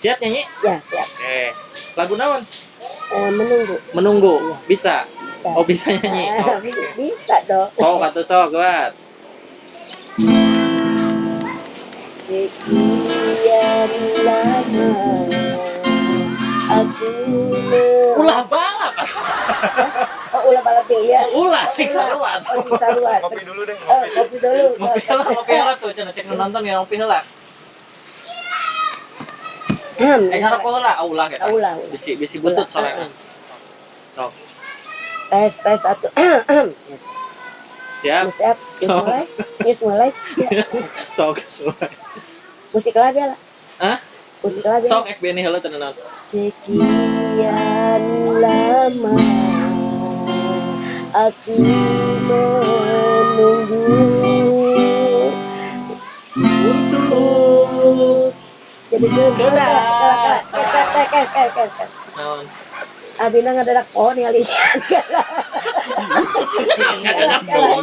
Siap nyanyi? Ya, siap. Oke. Lagu naon? Menunggu. Menunggu. Iya. Bisa. Bisa. Oh, bisa nyanyi. Oke. Bisa dong. Sok atuh sok, buat. Sekian lama aku Ulah balap. Oh, ulah balap deh ya. Ulah siksa luat. Oh, siksa luat. Kopi dulu deh. Kopi dulu. Ngopi heula tuh, cenah cek nonton ya ngopi heula. Ngarep heula, ulah kita. Ulah. Bisi butut soalnya. Sok. Tes satu. Yes. Siap. Siap. Yes mulai. Sok mulai. Musik lagu lah. Hah? Musik lagu. Sok ekbeni heula tenan. Sekian lama aku menunggu untuk jadi gerak. Naon? Abina ngadadak pohon ya lihat. Ngadadak pohon.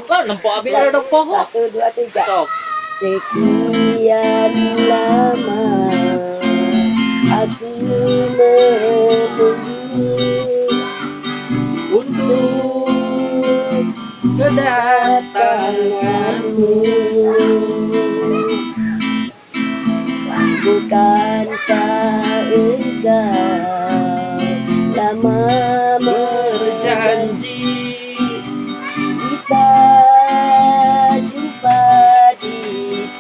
Lah nempo abi ngadadak pohon. 1 2 3. Sok. Sekian lama aku menunggu untuk kedatanganmu. Bukankah engkau lama Berjanji kita jumpa di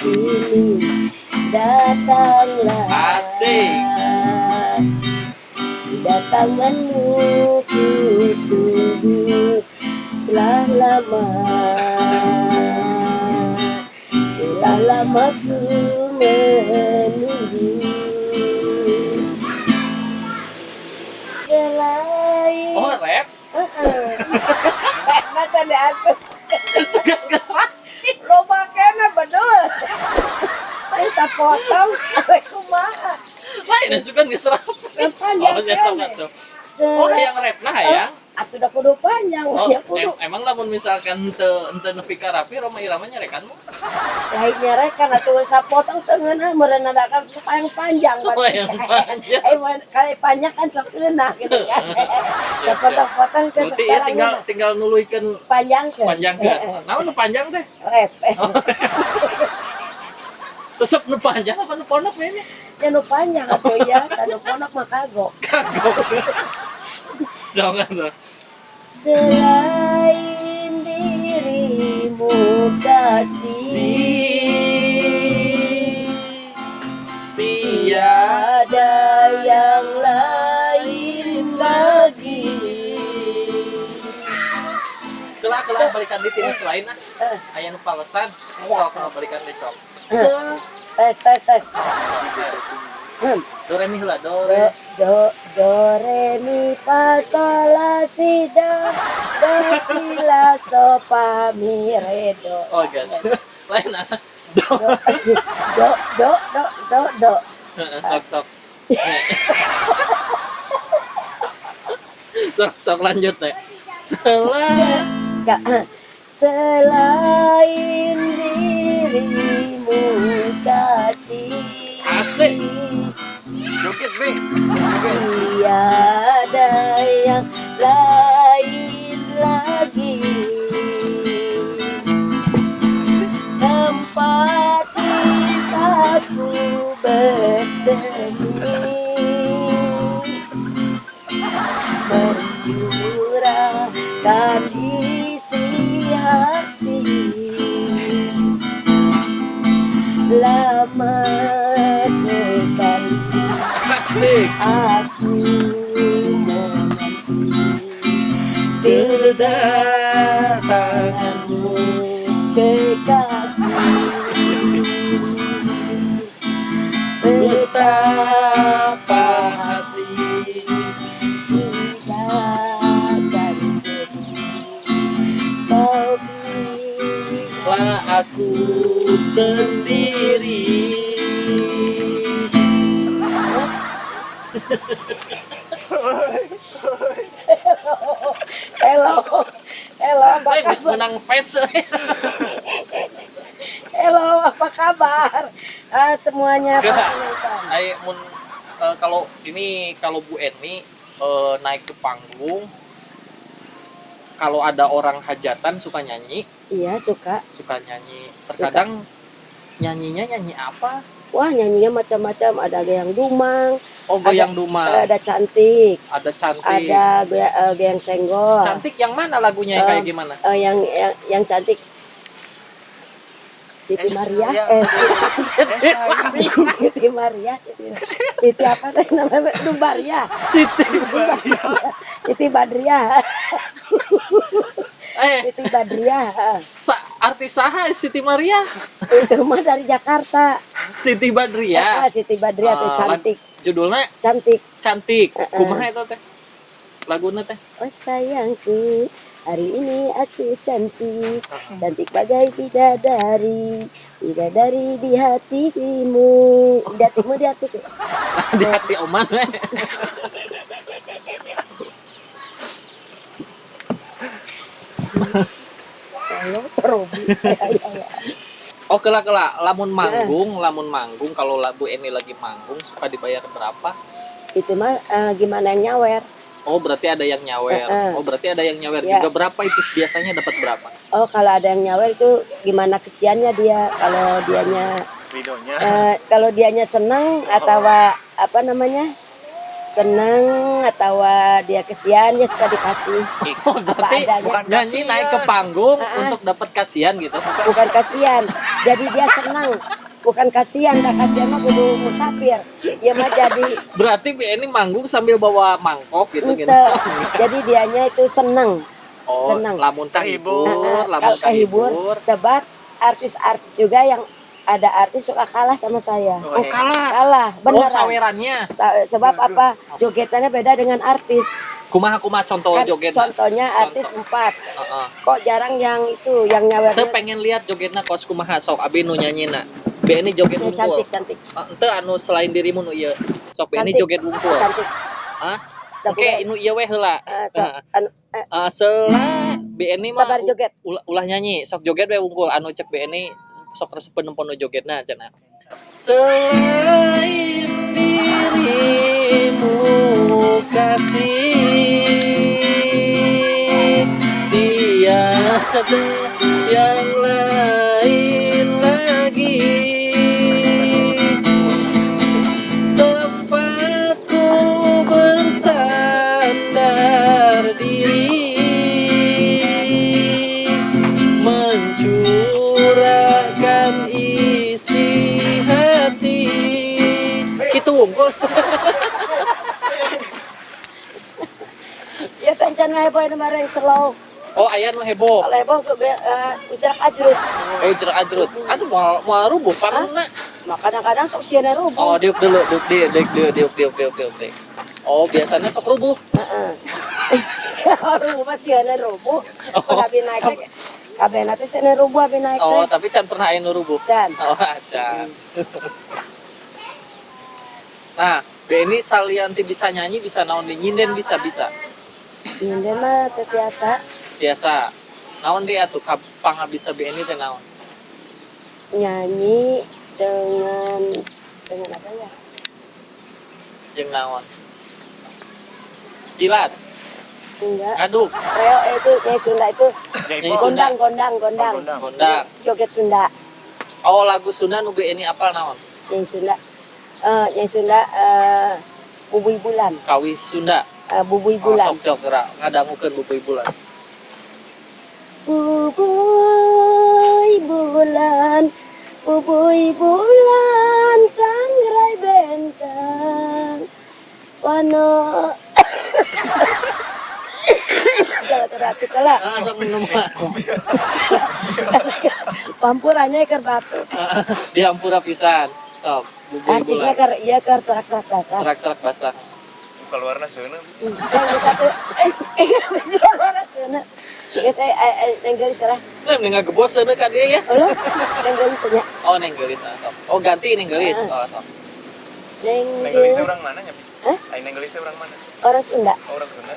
sini, datanglah. Asik. Datanganmu ku tunggu telah lama ku menunggu. Selain Oh, rap? Maca di asup Sugan kesrat. lo makanya bener. Saya sapotong kumaha. Lain sugan gesrap. Panjang Oh, saya sama tuh. Oh, yang rap nah ya. Atuh udah kudu panjang, Oh, ya kudu. emang lamun misalkan teu nepi ka rapi Roma Irama nyarekan mah. Lain nyarekan atuh sapotong teu ngeunah meureun adakan yang panjang. Oh, yang panjang. Kali panjang kan sok eunah gitu kan. Sapotong-potong ke Berarti ya sekarang tinggal nuluikeun panjangkeun. panjangkeun. Naon nu panjang teh? Rep. Tetep nu panjang apa nu pondok ini? Ya nu panjang atuh ya, kan nu pondok mah kagok. Jangan tuh. Selain dirimu kasih, tiada yang lain lagi. Kelah balikan di tinis lain ah. Aya nu palesan. Sok balikan di sok. Tes. Do re mi heula, do re mi fa sol la si si la so fa mi re do. Oh, guys. Lain asa. Do. Sok. Sok lanjut teh. Selain dirimu kasih. Asik. Joget, Bing. Tiada yang lain lagi. Tempat cintaku bersemi, mencurahkan isi hati. Lama sekali aku menanti kedatanganmu, kekasih. Betapa hati tidak akan sedih, kau lah aku sendiri. Hello, apa Habis kabar? menang fans. Hello, apa kabar? Semuanya Enggak. penonton. Kalau Bu Eni naik ke panggung, kalau ada orang hajatan suka nyanyi, Iya, suka. nyanyi. Terkadang nyanyinya nyanyi apa? Wah, nyanyinya macam-macam. Ada yang dumang, Oh, goyang duma. ada cantik, Ada cantik. ada goyang senggol. Cantik yang mana lagunya Eh, kayak gimana? Yang cantik Siti Maria, Siti Maria, Siti apa teh namanya? Dumbaria, Siti Badria, Siti Badria. Artis saha Siti Maria? Itu mah dari Jakarta. Siti Badria. Siti Badria tuh cantik. Judulnya Cantik. Kumaha itu teh? Laguna teh. Oh sayangku, hari ini aku cantik, cantik bagai bidadari, bidadari di hatimu, di hatimu, di hatiku. Di hati Oman weh. Halo, Robi. Oke lah, lamun manggung kalau Bu Eni lagi manggung suka dibayar berapa? Itu mah gimana yang nyawer? Oh, berarti ada yang nyawer. Ya. Juga berapa itu biasanya dapat berapa? Oh, kalau ada yang nyawer itu gimana kesiannya dia? Kalau dianya Videonya. kalau dianya senang atau apa namanya? Senang atau dia kesian dia suka dikasih. Oh, berarti adanya. Bukan nyanyi kasihan. naik ke panggung untuk dapat kasihan gitu. Bukan kasihan. Jadi dia senang. Bukan kasihan, kasihan mah kudu musafir. Dia mah jadi Berarti Bu Eni manggung sambil bawa mangkok gitu. Jadi dianya itu senang. Oh, senang. lamun Terhibur. lamun kehibur. Sebab artis-artis juga yang ada artis suka kalah sama saya. Oh, kalah. Kalah, beneran. Oh, sawerannya. Sebab apa? Jogetannya beda dengan artis. Kumaha contoh Kan joget. contohnya artis 4. Heeh. Kok jarang yang itu, yang nyawer. Teu pengen lihat jogetna kos kumaha sok abi nu nyanyina. Be ini joget wungkul. Cantik. Henteu anu selain dirimu nu ieu. Sok be ini joget wungkul. Cantik. Hah? Oke, inu ieu we heula. Be ini mah sabar joget. Ulah nyanyi, sok joget we wungkul anu cek be ini sok resep peuneun jogetna cenah. Selain dirimu kasih tiada yang lain lagi tempatku bersandar diri mencurahkan isi hati gitu wungkul. Ya kencan heboh ini marah slow. Oh, aya nu heboh. Kalau heboh ke ucap ajrut. Oh, jerak ajrut. Atuh moal rubuh paruna. Nah, kadang-kadang sok sieuna rubuh. Oh, diuk dulu, diuk. Oh, biasanya sok rubuh. Heeh. Rubuh mah sieuna rubuh. Kabeh naik. Kabeh nanti sieuna rubuh abi naik. Oh, tapi can pernah aya nu rubuh. Can. Oh, can. Nah, be ini salianti bisa nyanyi, bisa naon di nyinden bisa. Nyinden mah teu Biasa. Naon di atuh pangabisa be ini teh naon? nyanyi dengan apa ya? Jeung naon? Silat, Enggak. ngaduk, Reo itu nyanyi Sunda itu Jaipong. gondang. gondang. Joget Sunda. Oh, lagu Sunda nu be ini apal naon? Nyanyi Sunda Bubui Bulan. Kawih Sunda. Bubui Oh, Bulan. sok gerak ngadangukeun Bubui Bulan. Bubui bulan sangrai bentang warna jalan teratu kala Sok minum mah. pampurannya keur batuk Dihampura pisan. Sok, Bubui artisnya Bulan. keur serak-serak basah Serak-serak basah. Keluarnya seuneu. yang satu bisa mana sana guys yang gelis lah Lah ning ngagebos seuneu ka dieu ya. lo yang gelisnya Oh, neng gelis sok. Oh, ganti neng gelis. Oh, sok. yang Nenggelisnya orang mana nya? Hah? Ai nenggelisnya orang mana? orang Sunda. Oh, orang Sunda.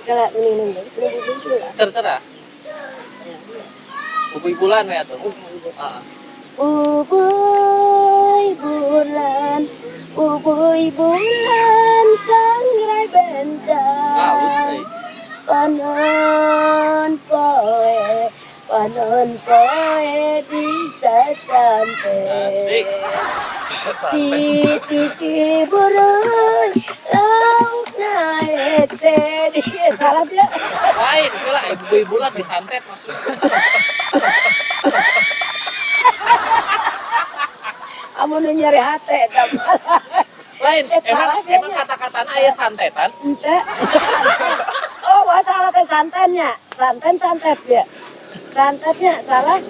Kalau mending nenggelis mending bulan. Terserah. Bubui Bulan we atuh. Heeh. Bubui Ubui bulan sangrai bentang. Halus euy. Panon poe bisa sampai. Asik. Siti Ciburuy lauk naik sedih. Salah dia. Lain heula ibu bulan disantet maksudnya. Kamu nu nyari hate tapi Lain salah dia emang nya. kata-katana aya santetan. Ente. Oh, masalah teh santannya. Santet ya. Santetnya salah.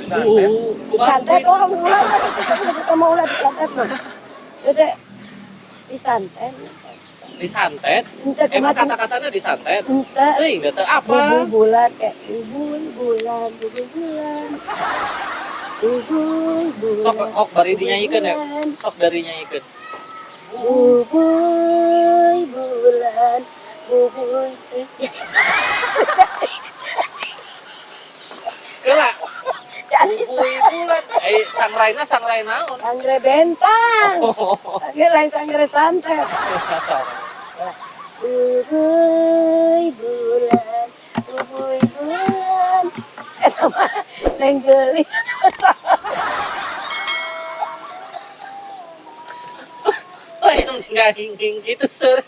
Santet. Santet oh ulah ketemu ulah disantet mah. Terus disantet. Disantet. Ente Emang kumaha kata-katana disantet. ente Euy, enggak teu apa. bubui bulan kayak bubui bulan. Sok kok bari dinyanyiikeun ya. Sok dari nyanyiikeun. Bubui bulan, bubui. Heula. Jadi Bubui bulan. Sangrai naon? sangre bentang. Lagi lain sangre santet. Bubui bulan, bubui bulan. Eta mah neng geulis. Lain enggak hing gitu seueur.